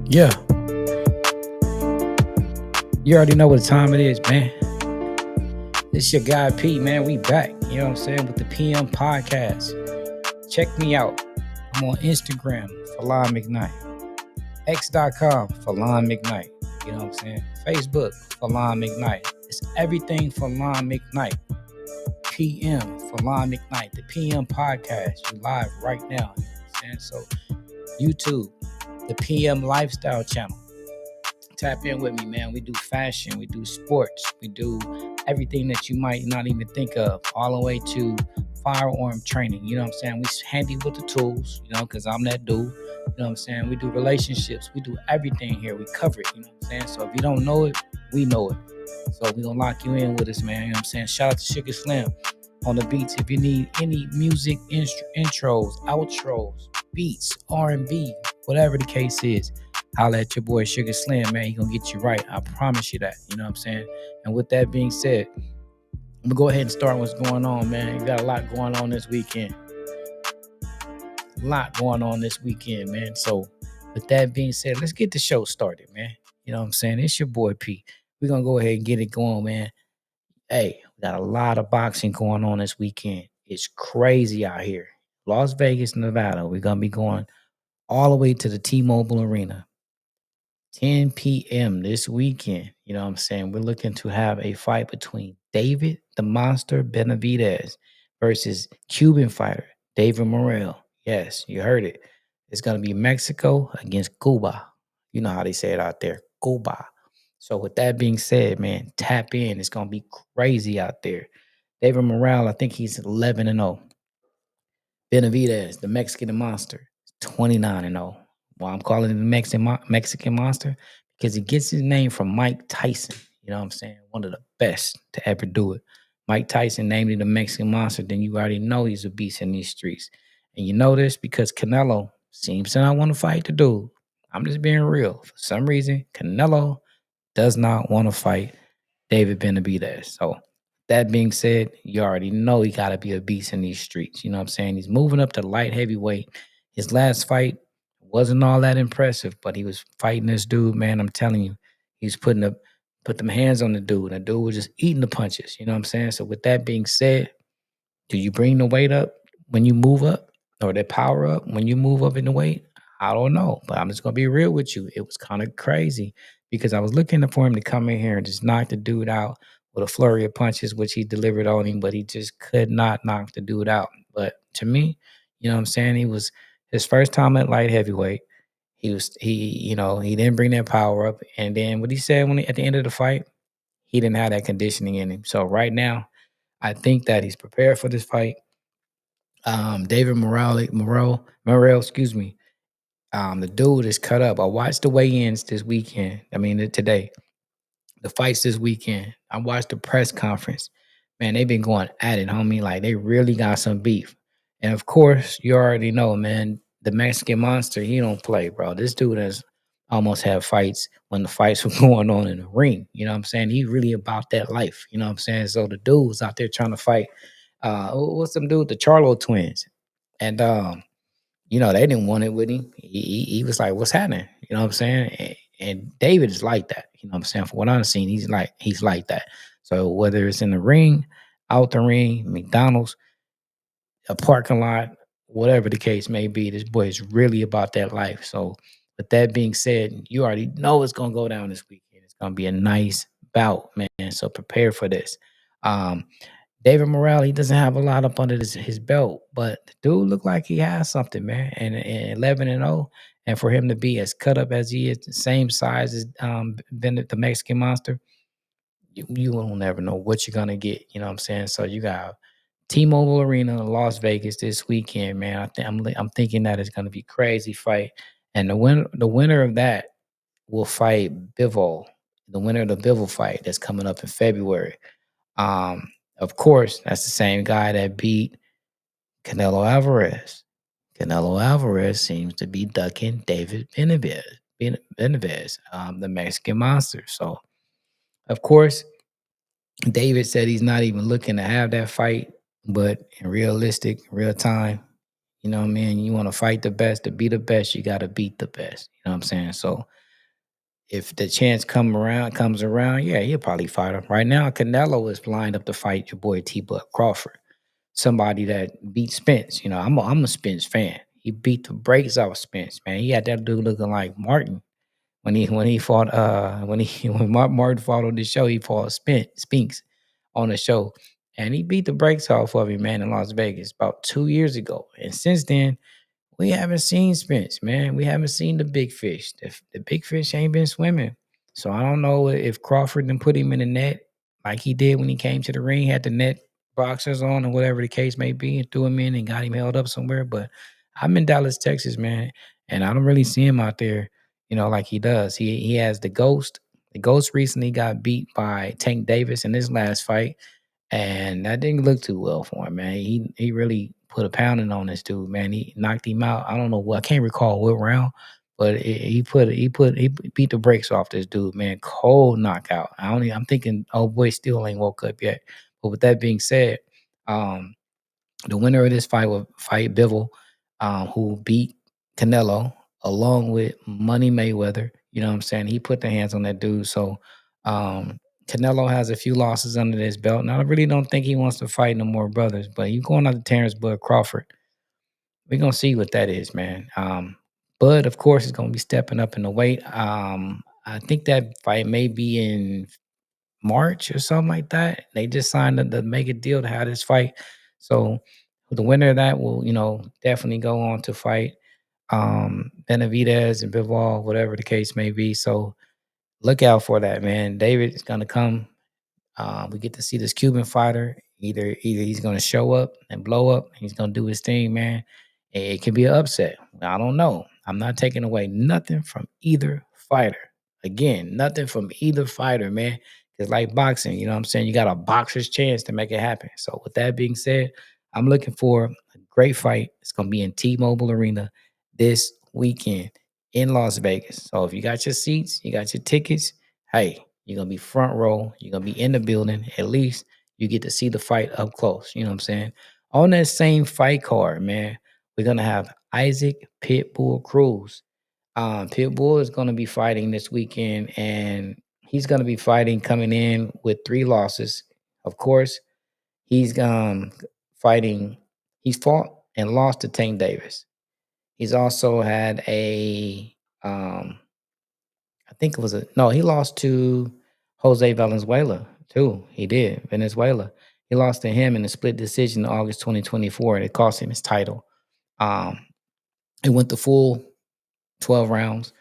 Yeah, you already know what time it is, man. It's your guy Pete, man. We back. You know what I'm saying? With the PM podcast. Check me out. I'm on Instagram, Falon McKnight. X.com, Falon McKnight. You know what I'm saying? Facebook, Falon McKnight. It's everything Falon McKnight. PM, Falon McKnight. The PM podcast. You live right now. You know what I'm saying? So, YouTube, the PM Lifestyle channel. Tap in with me, man. We do fashion, we do sports, we do everything that you might not even think of, all the way to firearm training. You know what I'm saying? We handy with the tools, you know, because I'm that dude. You know what I'm saying? We do relationships, we do everything here. We cover it, you know what I'm saying? So if you don't know it, we know it. So we're gonna lock you in with us, man. You know what I'm saying? Shout out to Sugar Slim on the beats. If you need any music intros, outros, beats, R&B, whatever the case is, holla at your boy Sugar Slim, man. He gonna get you right. I promise you that. You know what I'm saying? And with that being said, I'm gonna go ahead and start what's going on, man. You got a lot going on this weekend. Man. So with that being said, let's get the show started, man. You know what I'm saying? It's your boy P. We're gonna go ahead and get it going, man. Hey, we got a lot of boxing going on this weekend. It's crazy out here. Las Vegas, Nevada. We're gonna be going all the way to the T-Mobile Arena. 10 p.m. this weekend. You know what I'm saying? We're looking to have a fight between David the Monster Benavidez versus Cuban fighter David Morrell. Yes, you heard it. It's going to be Mexico against Cuba. You know how they say it out there, Cuba. So with that being said, man, tap in. It's going to be crazy out there. David Morrell, I think he's 11-0. Benavidez, the Mexican monster, 29-0. Well, I'm calling him the Mexican monster because he gets his name from Mike Tyson. You know what I'm saying? One of the best to ever do it. Mike Tyson named him the Mexican monster. Then you already know he's a beast in these streets. And you know this because Canelo seems to not want to fight the dude. I'm just being real. For some reason, Canelo does not want to fight David Benavidez. So that being said, you already know he got to be a beast in these streets. You know what I'm saying? He's moving up to light heavyweight. His last fight wasn't all that impressive, but he was fighting this dude, man. I'm telling you, he's put them hands on the dude. The dude was just eating the punches. You know what I'm saying? So with that being said, do you bring the weight up when you move up or the power up when you move up in the weight? I don't know, but I'm just going to be real with you. It was kind of crazy because I was looking for him to come in here and just knock the dude out with a flurry of punches, which he delivered on him, but he just could not knock the dude out. But to me, you know what I'm saying? He was his first time at light heavyweight. He didn't bring that power up. And then what he said at the end of the fight, he didn't have that conditioning in him. So right now, I think that he's prepared for this fight. David Morrell, excuse me. The dude is cut up. I watched the weigh-ins this weekend. Today. The fights this weekend. I watched the press conference. Man, they've been going at it, homie. Like they really got some beef. And of course, you already know, man, the Mexican monster, he don't play, bro. This dude has almost had fights when the fights were going on in the ring. You know what I'm saying? He really about that life. You know what I'm saying? So the dude was out there trying to fight. What's some dude? The Charlo twins. And they didn't want it with him. He was like, "What's happening?" You know what I'm saying? And David is like that. You know what I'm saying? For what I've seen, he's like that. So whether it's in the ring, out the ring, McDonald's, a parking lot, whatever the case may be, this boy is really about that life. So with that being said, you already know it's gonna go down this weekend. It's gonna be a nice bout, man. So prepare for this. Um, David Morrell, he doesn't have a lot up under his belt, but the dude looked like he has something, man. And 11-0, and for him to be as cut up as he is, the same size as the Mexican monster, you will never know what you're gonna get. You know what I'm saying? So you got T-Mobile Arena, Las Vegas this weekend, man. I'm thinking that it's gonna be crazy fight, and the winner of that will fight Bivol. The winner of the Bivol fight that's coming up in February. Um, of course, that's the same guy that beat Canelo Alvarez. Canelo Alvarez seems to be ducking David Benavidez, the Mexican monster. So, of course, David said he's not even looking to have that fight, but in real time, you know what I mean? You want to fight the best, to be the best, you got to beat the best. You know what I'm saying? So, if the chance comes around, yeah, he'll probably fight him. Right now, Canelo is lined up to fight your boy T. Buck Crawford, somebody that beat Spence. You know, I'm a Spence fan. He beat the brakes off Spence, man. He had that dude looking like Martin when he fought when he when Martin fought on the show. He fought Spinks on the show, and he beat the brakes off of him, man, in Las Vegas about 2 years ago. And since then, we haven't seen Spence, man. We haven't seen the big fish. The big fish ain't been swimming. So I don't know if Crawford then put him in the net like he did when he came to the ring, had the net boxers on or whatever the case may be, and threw him in and got him held up somewhere. But I'm in Dallas, Texas, man, and I don't really see him out there, like he does. He has the ghost. The ghost recently got beat by Tank Davis in his last fight. And that didn't look too well for him, man. He really put a pounding on this dude, man. He knocked him out. I don't know what I can't recall what round, but he beat the brakes off this dude, man. Cold knockout. I'm thinking, oh boy, still ain't woke up yet. But with that being said, um, the winner of this fight will fight Bivol, who beat Canelo along with Money Mayweather. You know what I'm saying? He put the hands on that dude. So Canelo has a few losses under his belt. And I really don't think he wants to fight no more brothers. But you going out to Terrence Bud Crawford. We're gonna see what that is, man. Bud, of course, is gonna be stepping up in the weight. I think that fight may be in March or something like that. They just signed the make a deal to have this fight. So the winner of that will, definitely go on to fight Benavidez and Bivol, whatever the case may be. So look out for that, man. David is gonna come. We get to see this Cuban fighter. Either he's gonna show up and blow up. He's gonna do his thing, man. It could be an upset. I don't know. I'm not taking away nothing from either fighter. Again, nothing from either fighter, man. It's like boxing. You know what I'm saying? You got a boxer's chance to make it happen. So with that being said, I'm looking for a great fight. It's gonna be in T-Mobile Arena this weekend in Las Vegas. So if you got your seats, you got your tickets, hey, you're gonna be front row, you're gonna be in the building. At least you get to see the fight up close. You know what I'm saying? On that same fight card, man, we're gonna have Isaac Pitbull Cruz. Pitbull is gonna be fighting this weekend, and he's gonna be fighting coming in with 3 losses. Of course, he's fighting. He's fought and lost to Tank Davis. He's also had I think it was he lost to Jose Valenzuela too. He did, Venezuela. He lost to him in a split decision in August 2024, and it cost him his title. Um, it went the full 12 rounds,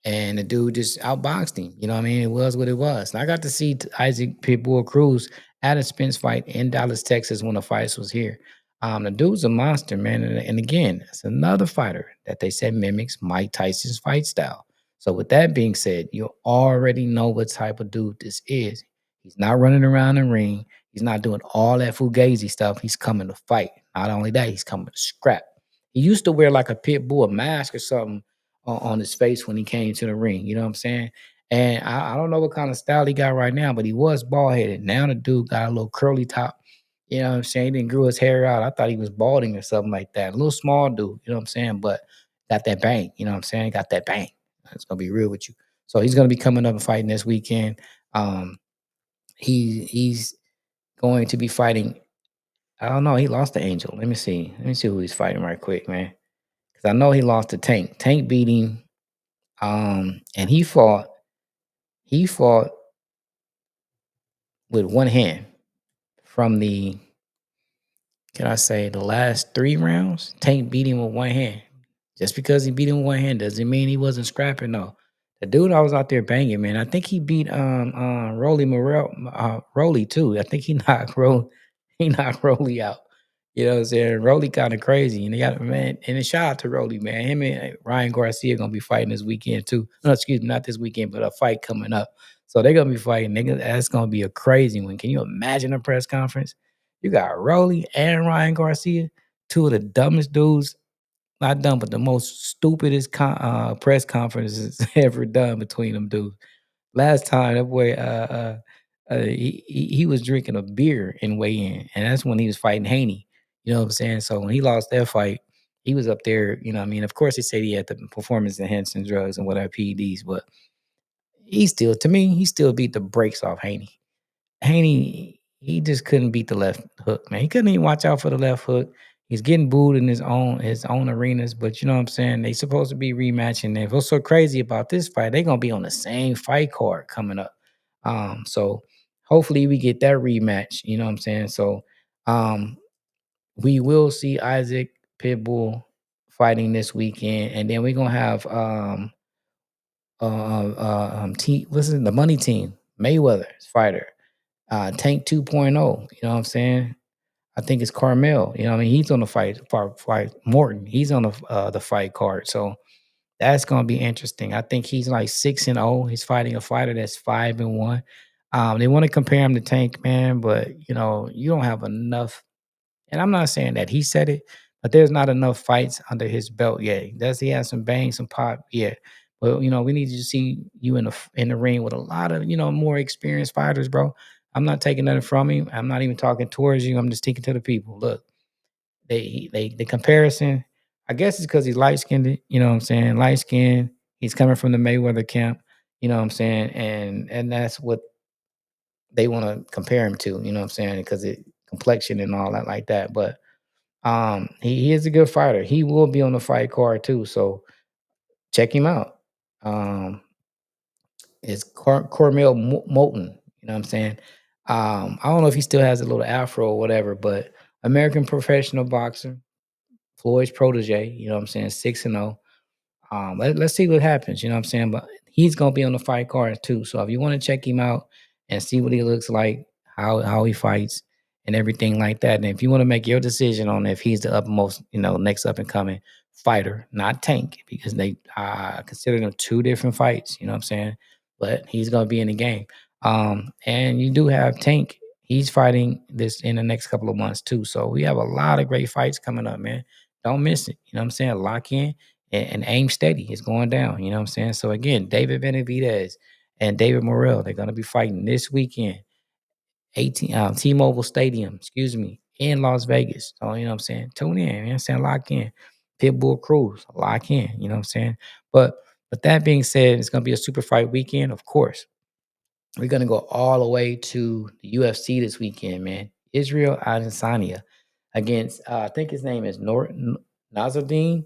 and the dude just outboxed him. You know what I mean? It was what it was. And I got to see Isaac Pitbull Cruz at a Spence fight in Dallas, Texas when the fights was here. The dude's a monster, man. And again, it's another fighter that they said mimics Mike Tyson's fight style. So with that being said, you already know what type of dude this is. He's not running around the ring. He's not doing all that fugazi stuff. He's coming to fight. Not only that, he's coming to scrap. He used to wear like a pit bull mask or something on his face when he came to the ring. You know what I'm saying? And I don't know what kind of style he got right now, but he was bald headed. Now the dude got a little curly top. You know what I'm saying? He didn't grew his hair out. I thought he was balding or something like that. A little small dude. You know what I'm saying? But got that bang. You know what I'm saying? Got that bang. It's gonna be real with you. So he's gonna be coming up and fighting this weekend. Um, he's going to be fighting. I don't know. He lost to Angel. Let me see. Let me see who he's fighting right quick, man. Because I know he lost to Tank. Tank beat him. And he fought with one hand from the can I say the last 3 rounds. Tank beat him with one hand. Just because he beat him with one hand doesn't mean he wasn't scrapping though. The dude I was out there banging, man. I think he beat Morrell Rolly too. I think he knocked Rolly out. You know what I'm saying? Rolly kind of crazy. And they got man, and a shout out to Rolly, man. Him and Ryan Garcia gonna be fighting this weekend too. No, excuse me, not this weekend, but a fight coming up. So they're gonna be fighting. That's gonna be a crazy one. Can you imagine a press conference? You got Rolly and Ryan Garcia, two of the dumbest dudes, not dumb, but the most stupidest press conferences ever done between them dudes. Last time that boy, he was drinking a beer in weigh-in, and that's when he was fighting Haney. You know what I'm saying? So when he lost that fight, he was up there. You know what I mean? Of course, he said he had the performance enhancing drugs and whatever PEDs, but he still, to me, he still beat the brakes off Haney. Haney, he just couldn't beat the left hook, man. He couldn't even watch out for the left hook. He's getting booed in his own arenas, but you know what I'm saying? They supposed to be rematching. And what's so crazy about this fight, they're gonna be on the same fight card coming up. So hopefully we get that rematch. You know what I'm saying? So um we will see Isaac Pitbull fighting this weekend, and then we're gonna have what's it, the money team, Mayweather's fighter, Tank 2.0. You know what I'm saying? I think it's Carmel. You know what I mean? He's on the fight Morton. He's on the fight card. So that's gonna be interesting. I think he's like 6-0. He's fighting a fighter that's 5-1. They want to compare him to Tank, man, but you know, you don't have enough, and I'm not saying that he said it, but there's not enough fights under his belt yet. Does he have some bang, some pop? Yeah. But you know, we need to see you in the ring with a lot of, more experienced fighters, bro. I'm not taking nothing from him. I'm not even talking towards you. I'm just speaking to the people. Look, the comparison, I guess it's because he's light skinned, you know what I'm saying? Light skinned. He's coming from the Mayweather camp, you know what I'm saying? And that's what they want to compare him to, you know what I'm saying? Because it complexion and all that like that. But he is a good fighter. He will be on the fight card too, so check him out. Um, it's Cormel Moulton. You know what I'm saying? I don't know if he still has a little afro or whatever, but American professional boxer, Floyd's protege. You know what I'm saying? 6-0. Let's see what happens. You know what I'm saying? But he's gonna be on the fight card too. So if you want to check him out and see what he looks like, how he fights, and everything like that, and if you want to make your decision on if he's the upmost, next up and coming fighter, not Tank, because they consider them two different fights. You know what I'm saying? But he's gonna be in the game. And you do have Tank. He's fighting this in the next couple of months too. So we have a lot of great fights coming up, man. Don't miss it. You know what I'm saying? Lock in and aim steady. It's going down. You know what I'm saying? So again, David Benavidez and David Morrell, they're gonna be fighting this weekend, 18 T-Mobile Stadium, excuse me, in Las Vegas. So you know what I'm saying? Tune in, you know what I'm saying? Lock in. Pitbull Cruz, lock in, you know what I'm saying? But with that being said, it's gonna be a super fight weekend, of course. We're gonna go all the way to the UFC this weekend, man. Israel Adesanya against I think his name is Nazardine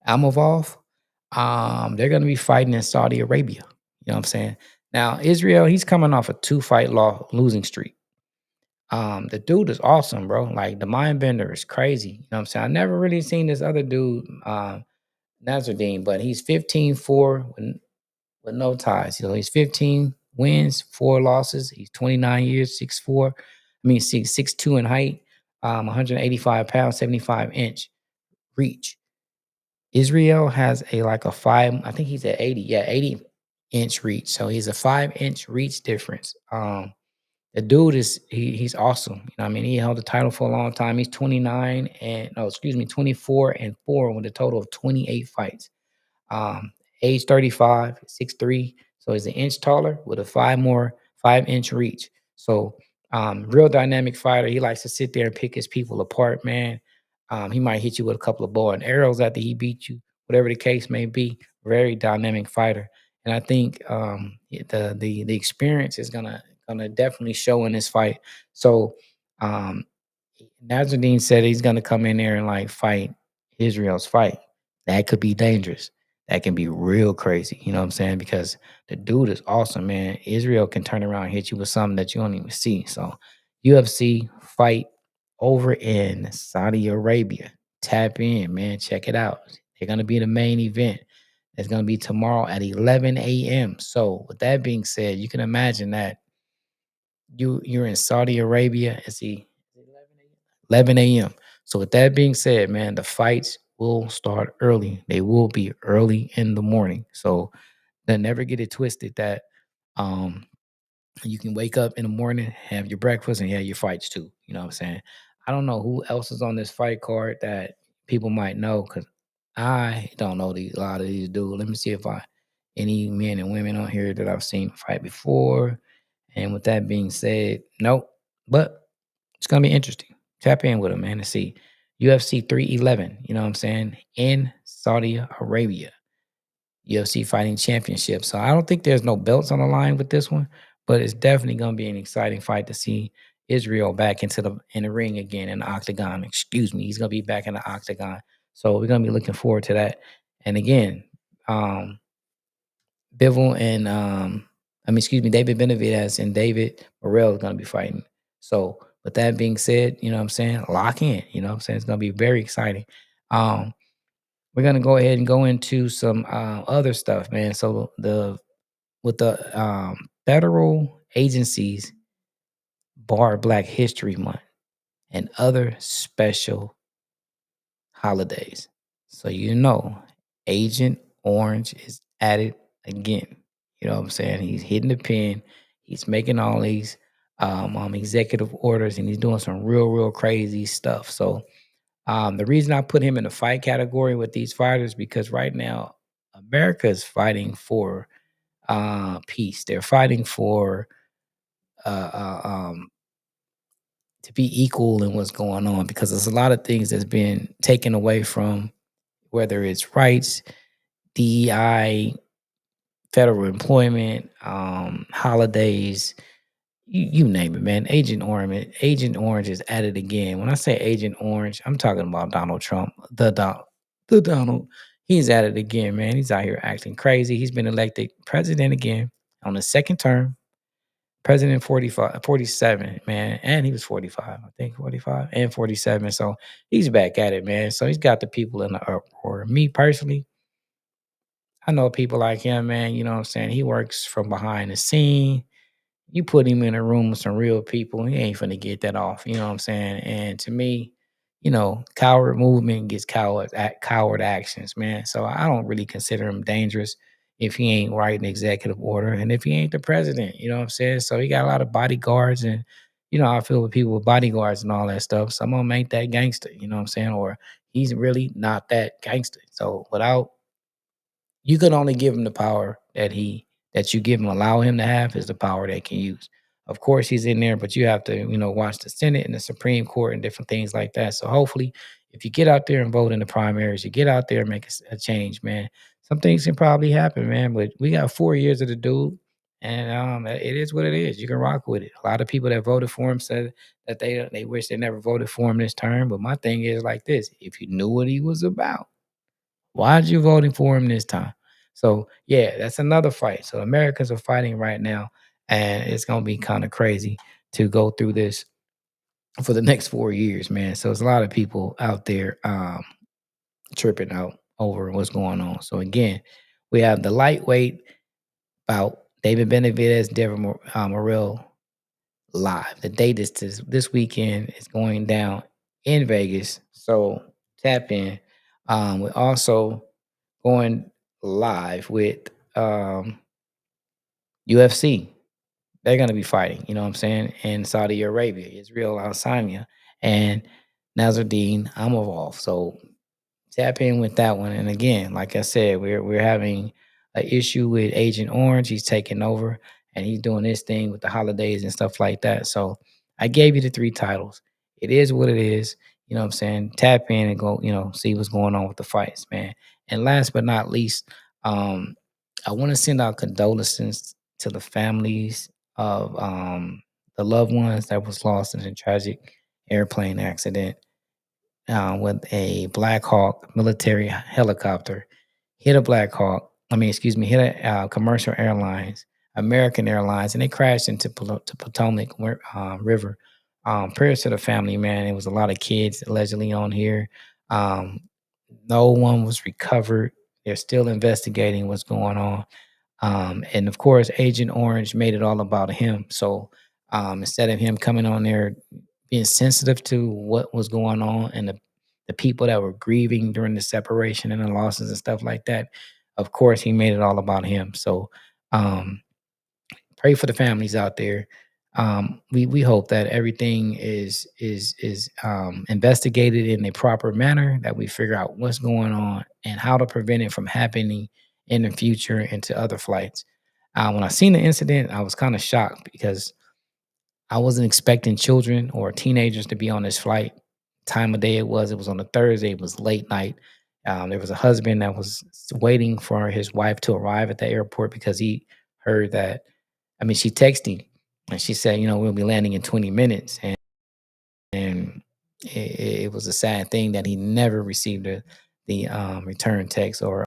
Almavov. They're going to be fighting in Saudi Arabia. You know what I'm saying? Now, Israel, he's coming off a two-fight losing streak. The dude is awesome, bro. Like the mind bender is crazy. You know what I'm saying? I never really seen this other dude, Nazardine, but he's 15-4 with no ties. You know, he's 15 wins, 4 losses. He's 29 years, 6'4". I mean, 6'2" in height, 185 pounds, 75-inch reach. Israel has a 5, I think he's at 80, yeah, 80-inch reach. So he's a 5-inch reach difference. The dude he's awesome. You know what I mean? He held the title for a long time. He's 29 and no, excuse me, 24-4 with a total of 28 fights. Um, age 35, 6'3". So he's an inch taller with a 5-inch reach. So real dynamic fighter. He likes to sit there and pick his people apart, man. He might hit you with a couple of bow and arrows after he beat you, whatever the case may be. Very dynamic fighter. And I think the experience is gonna definitely show in this fight. So um Nazardine said he's gonna come in there and like fight Israel's fight. That could be dangerous. That can be real crazy. You know what I'm saying? Because the dude is awesome, man. Israel can turn around and hit you with something that you don't even see. So UFC fight over in Saudi Arabia. Tap in, man. Check it out. They're gonna be the main event. It's gonna be tomorrow at 11 a.m. So with that being said, you can imagine that you're in Saudi Arabia. It's 11 a.m. So with that being said, man, the fights will start early. They will be early in the morning. So then never get it twisted that um you can wake up in the morning, have your breakfast, and have your fights too. You know what I'm saying? I don't know who else is on this fight card that people might know because I don't know a lot of these dudes. Let me see if I any men and women on here that I've seen fight before. And with that being said, nope. But it's gonna be interesting. Tap in with them, man, and see UFC 311. You know what I'm saying? In Saudi Arabia. UFC Fighting Championship. So I don't think there's no belts on the line with this one, but it's definitely going to be an exciting fight to see Israel back in the ring again in the octagon. Excuse me, he's going to be back in the octagon. So we're going to be looking forward to that. And again, um, Bivol and excuse me, David Benavidez and David Morrell is going to be fighting. So with that being said, you know what I'm saying, lock in. You know what I'm saying, it's going to be very exciting. Um, we're gonna go ahead and go into some other stuff, man. So the federal agencies bar Black History Month and other special holidays. So you know, Agent Orange is at it again. You know what I'm saying? He's hitting the pin. He's making all these executive orders, and he's doing some real crazy stuff. So the reason I put him in the fight category with these fighters because right now America is fighting for peace. They're fighting for uh, uh, um, to be equal in what's going on because there's a lot of things that's been taken away from whether it's rights, DEI, federal employment, holidays, you name it, man. Agent Orange is at it again. When I say Agent Orange, I'm talking about Donald Trump, the Donald. He's at it again, man. He's out here acting crazy. He's been elected president again on the second term. President 45, 47, man. And he was 45, I think 45 and 47. So he's back at it, man. So he's got the people in the uproar. Me personally, I know people like him, man. You know what I'm saying? He works from behind the scene. You put him in a room with some real people, he ain't finna get that off. You know what I'm saying? And to me, coward movement gets coward actions, man. So I don't really consider him dangerous if he ain't writing executive order and if he ain't the president. You know what I'm saying? So he got a lot of bodyguards and I feel with people with bodyguards and all that stuff. Some of them ain't that gangster, you know what I'm saying? Or he's really not that gangster. So without you could only give him the power that you give him, allow him to have is the power they can use. Of course, he's in there, but you have to, watch the Senate and the Supreme Court and different things like that. So hopefully, if you get out there and vote in the primaries, you get out there and make a change, man. Some things can probably happen, man. But we got 4 years of the dude, and it is what it is. You can rock with it. A lot of people that voted for him said that they wish they never voted for him this term. But my thing is like this: if you knew what he was about, why'd you voting for him this time? So yeah, that's another fight. So Americans are fighting right now, and it's gonna be kind of crazy to go through this for the next 4 years, man. So there's a lot of people out there tripping out over what's going on. So again, we have the lightweight bout David Benavidez, Morrell live. The date is this weekend. Is going down in Vegas. So tap in. We're also going live with UFC. They're going to be fighting, you know what I'm saying, in Saudi Arabia, Israel Al and Nazardine Amavov. So tap in with that one. And again, like I said, we're having an issue with Agent Orange. He's taking over and he's doing this thing with the holidays and stuff like that. So I gave you the 3 titles. It is what it is. You know what I'm saying? Tap in and go, see what's going on with the fights, man. And last but not least, I want to send out condolences to the families of the loved ones that was lost in a tragic airplane accident with a Black Hawk military helicopter hit a Black Hawk. Hit a commercial airlines, American Airlines, and they crashed into to Potomac River. Prayers to the family, man. It was a lot of kids allegedly on here. Um, no one was recovered. They're still investigating what's going on. And of course, Agent Orange made it all about him. So instead of him coming on there being sensitive to what was going on and the people that were grieving during the separation and the losses and stuff like that, of course, he made it all about him. So um, pray for the families out there. We hope that everything is investigated in a proper manner, that we figure out what's going on and how to prevent it from happening in the future and to other flights. When I seen the incident, I was kind of shocked because I wasn't expecting children or teenagers to be on this flight. Time of day it was on a Thursday. It was late night, There was a husband that was waiting for his wife to arrive at the airport because he heard that. I mean, she texted him and she said, we'll be landing in 20 minutes. And it was a sad thing that he never received the return text or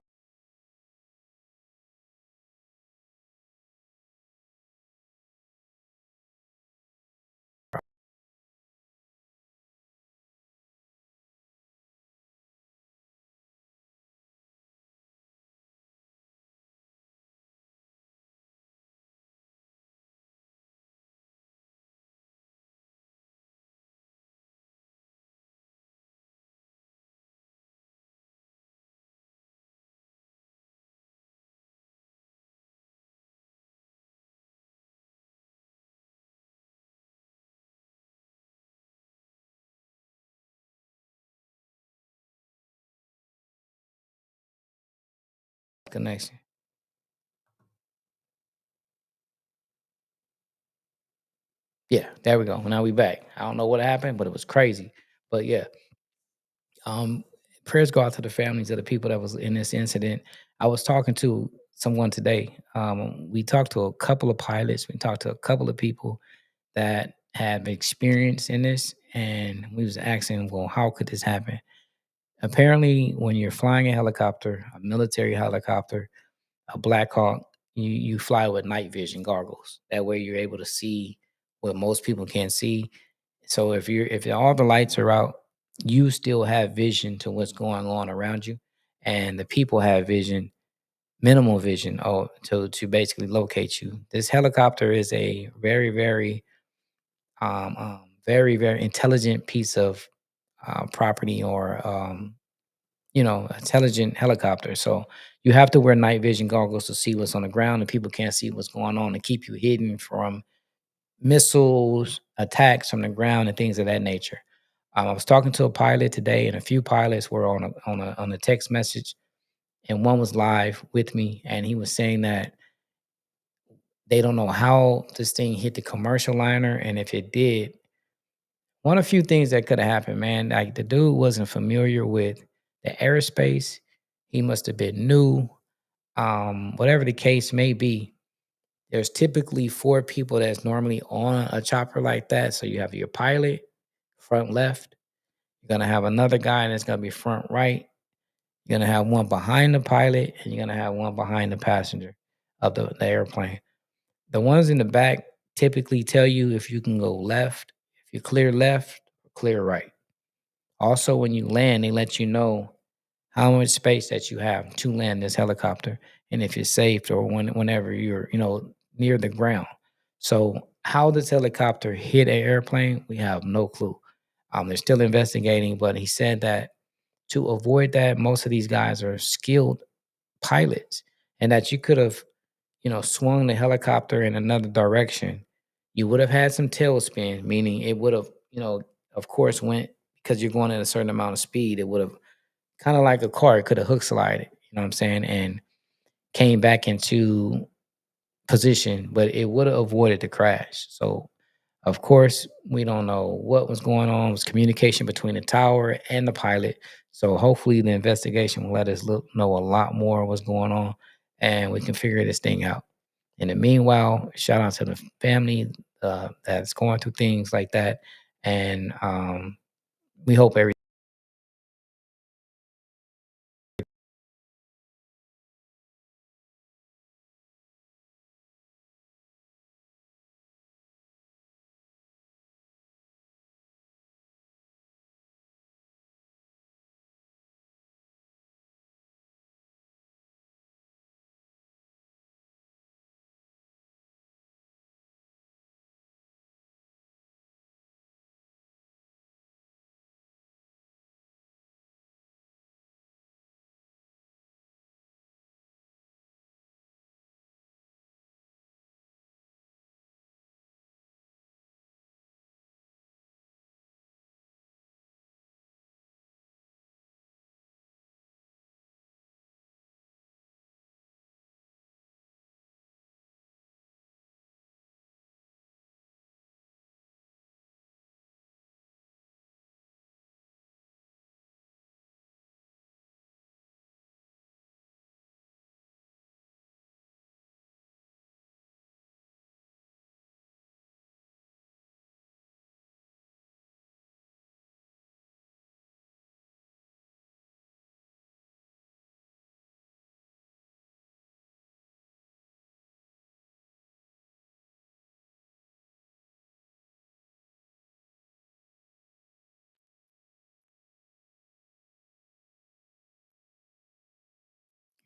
connection. Yeah, there we go. Now we back. I don't know what happened, but it was crazy. But yeah, um, prayers go out to the families of the people that was in this incident. I was talking to someone today. We talked to a couple of pilots. We talked to a couple of people that have experience in this, and we was asking, well, how could this happen? Apparently, when you're flying a helicopter, a military helicopter, a Black Hawk, you fly with night vision goggles. That way, you're able to see what most people can't see. So if all the lights are out, you still have vision to what's going on around you, and the people have vision, minimal vision, to basically locate you. This helicopter is a very intelligent piece of property or intelligent helicopter. So you have to wear night vision goggles to see what's on the ground, and people can't see what's going on to keep you hidden from missiles, attacks from the ground, and things of that nature. I was talking to a pilot today, and a few pilots were on a text message, and one was live with me, and he was saying that they don't know how this thing hit the commercial liner, and if it did, one of few things that could have happened, man. Like the dude wasn't familiar with the airspace. He must have been new. Whatever the case may be, there's typically four people that's normally on a chopper like that. So you have your pilot, front left. You're gonna have another guy that's gonna be front right. You're gonna have one behind the pilot, and you're gonna have one behind the passenger of the airplane. The ones in the back typically tell you if you can go left, if you clear left, clear right. Also, when you land, they let you know how much space that you have to land this helicopter, and if it's safe or whenever you're near the ground. So how this helicopter hit an airplane, we have no clue. They're still investigating, but he said that to avoid that, most of these guys are skilled pilots, and that you could have swung the helicopter in another direction. You would have had some tailspin, meaning it would have of course went, because you're going at a certain amount of speed, it would have kind of like a car, it could have hook slided, you know what I'm saying, and came back into position, but it would have avoided the crash. So, of course, we don't know what was going on. It was communication between the tower and the pilot. So, hopefully, the investigation will let us know a lot more of what's going on, and we can figure this thing out. In the meanwhile, shout out to the family that's going through things like that, and we hope everything.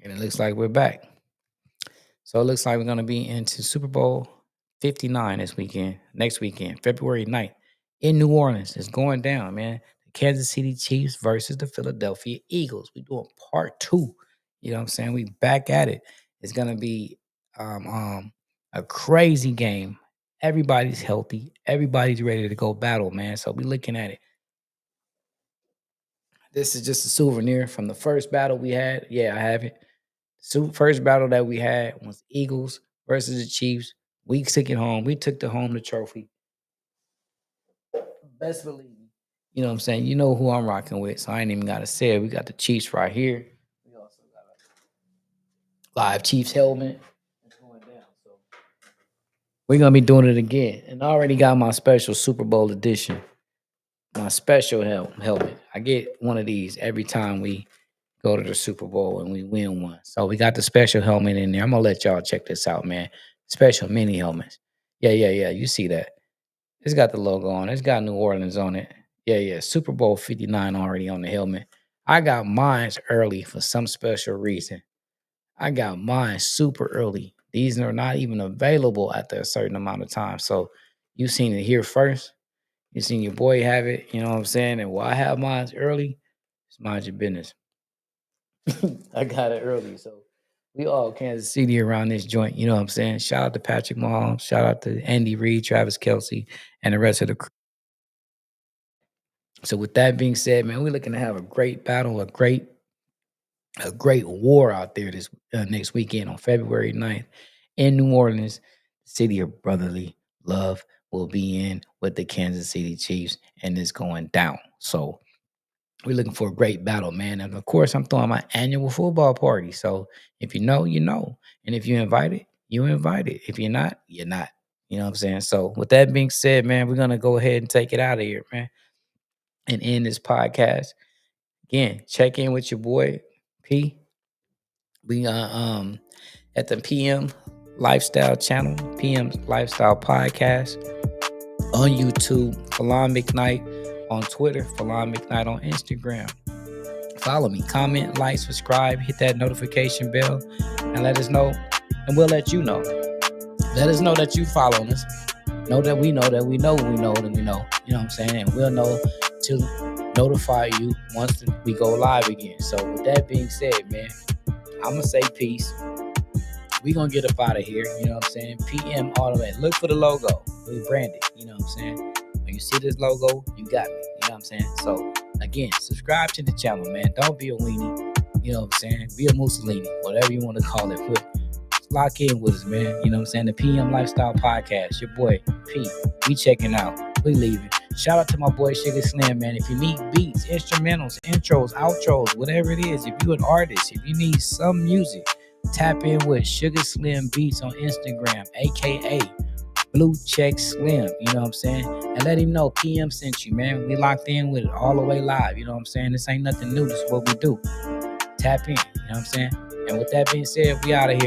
And it looks like we're back. So it looks like we're going to be into Super Bowl 59 next weekend, February 9th in New Orleans. It's going down, man. The Kansas City Chiefs versus the Philadelphia Eagles. We're doing part 2. You know what I'm saying? We back at it. It's going to be a crazy game. Everybody's healthy. Everybody's ready to go battle, man. So we're looking at it. This is just a souvenir from the first battle we had. Yeah, I have it. First battle that we had was Eagles versus the Chiefs. We took it home. We took the trophy. Best believe me. You know what I'm saying? You know who I'm rocking with, so I ain't even gotta say it. We got the Chiefs right here. We also got a live Chiefs helmet. It's going down. So we're gonna be doing it again. And I already got my special Super Bowl edition. My special helmet. I get one of these every time we go to the Super Bowl and we win one. So we got the special helmet in there. I'm gonna let y'all check this out, man. Special mini helmets. Yeah. You see that? It's got the logo on it. It's got New Orleans on it. Yeah. Super Bowl 59 already on the helmet. I got mine early for some special reason. I got mine super early. These are not even available after a certain amount of time. So you seen it here first. You seen your boy have it. You know what I'm saying? And why I have mine early, it's mind your business. I got it early. So we all Kansas City around this joint. You know what I'm saying? Shout out to Patrick Mahomes. Shout out to Andy Reid, Travis Kelce, and the rest of the crew. So with that being said, man, we're looking to have a great battle, a great war out there this next weekend on February 9th in New Orleans. The city of brotherly love will be in with the Kansas City Chiefs, and it's going down. So we're looking for a great battle, man. And of course, I'm throwing my annual football party. So if you know, you know. And if you're invited, you invited. If you're not, you're not. You know what I'm saying? So with that being said, man, we're gonna go ahead and take it out of here, man. And end this podcast. Again, check in with your boy P. We at the PM Lifestyle channel, PM Lifestyle Podcast on YouTube, Falon McKnight on Twitter, Falon McKnight on Instagram. Follow me, comment, like, subscribe, hit that notification bell, and let us know, and we'll let you know. Let us know that you following us. Know that we know that we know we know that we know. You know what I'm saying? And we'll know to notify you once we go live again. So with that being said, man, I'm going to say peace. We going to get up out of here. You know what I'm saying? PM Automatic. Look for the logo. We branded. You know what I'm saying? When you see this logo, you got me. You know what I'm saying? So again, subscribe to the channel, man. Don't be a weenie. You know what I'm saying? Be a Mussolini, whatever you want to call it. But lock in with us, man. You know what I'm saying? The PM Lifestyle Podcast. Your boy, P. We checking out. We leaving. Shout out to my boy Sugar Slim, man. If you need beats, instrumentals, intros, outros, whatever it is, if you're an artist, if you need some music, tap in with Sugar Slim Beats on Instagram, aka Blue Check Slim. You know what I'm saying? And let him know PM sent you, man. We locked in with it all the way live. You know what I'm saying? This ain't nothing new. This is what we do. Tap in. You know what I'm saying? And with that being said, we out of here.